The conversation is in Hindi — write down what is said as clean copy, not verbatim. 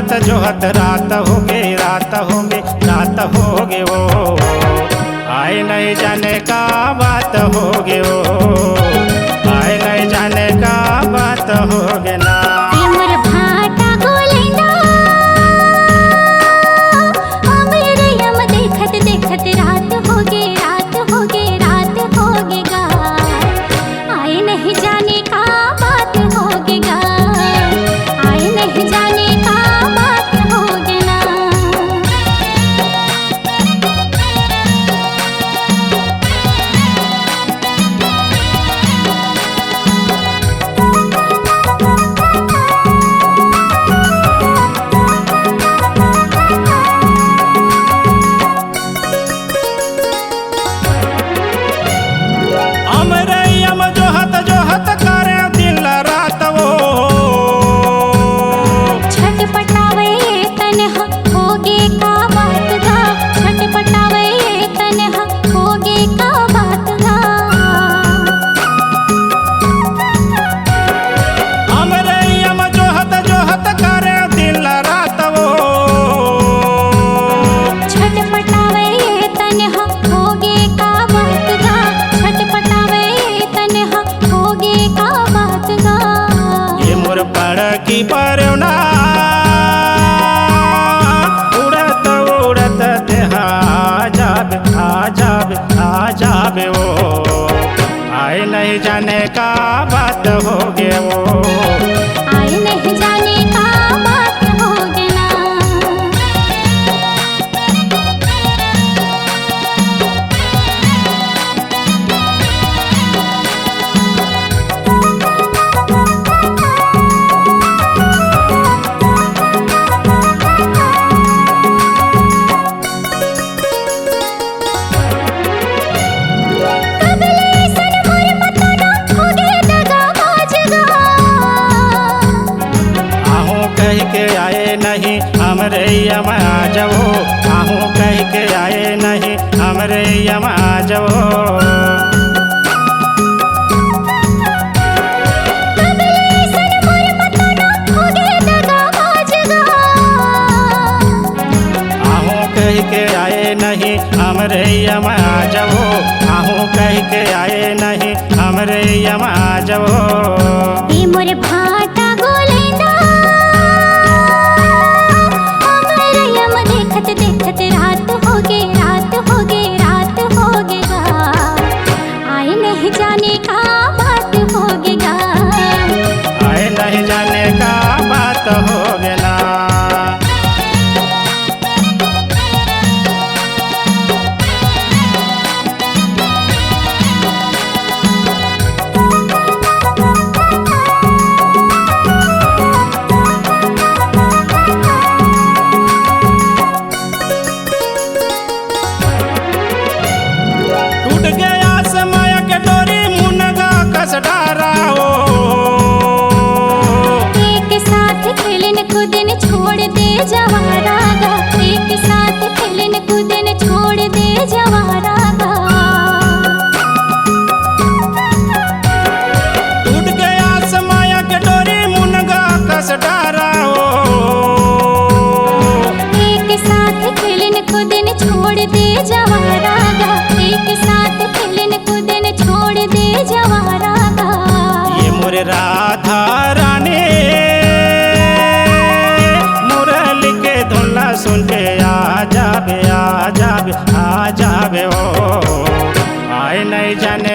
जोहत जोहत रात हो गए रात हो गए रात हो गए वो आए नहीं जाने का बात हो गए वो आए नहीं जाने का बात हो गए ना। हमर भाटा गोलेना हमरे हम देखत देखत रात हो गे रात हो गे रात हो गे गा आए नहीं जाने का बात हो गे गा आए नहीं जाने का बात हो गे ना। की परवना उड़त उड़त देहा आ जाबे वो आए नहीं जाने का बात हो गए वो आए नहीं जाने का बात हो गए ना। नहीं हमरे यम आ जाओ आहू कह के आए नहीं हमरे यम आ जाओ। आहू कह के आए नहीं हमरे यम आ जाओ आहू कह के आए नहीं हमरे यम आ जाओ। मोर भाटा देखत रात हो गे रात हो गे रात हो गे गा आए नहीं जाने का बात हो गे गा आए नहीं जाने का बात हो गे ना। एक साथ खेलन कूदन छोड़ दे जवारा गा एक साथ खेलन कूदन छोड़ दे जवारा गा टूट गया समाया के डोरी मुनगा कस डारा हो एक साथ खेलन कूदन छोड़ दे जवारा गा एक साथ खेलन कूदन छोड़ दे जवारा गा। ये मोरे राधा रानी मुरली के धुनला सुन के आ जाबे ओ आए नहीं जाने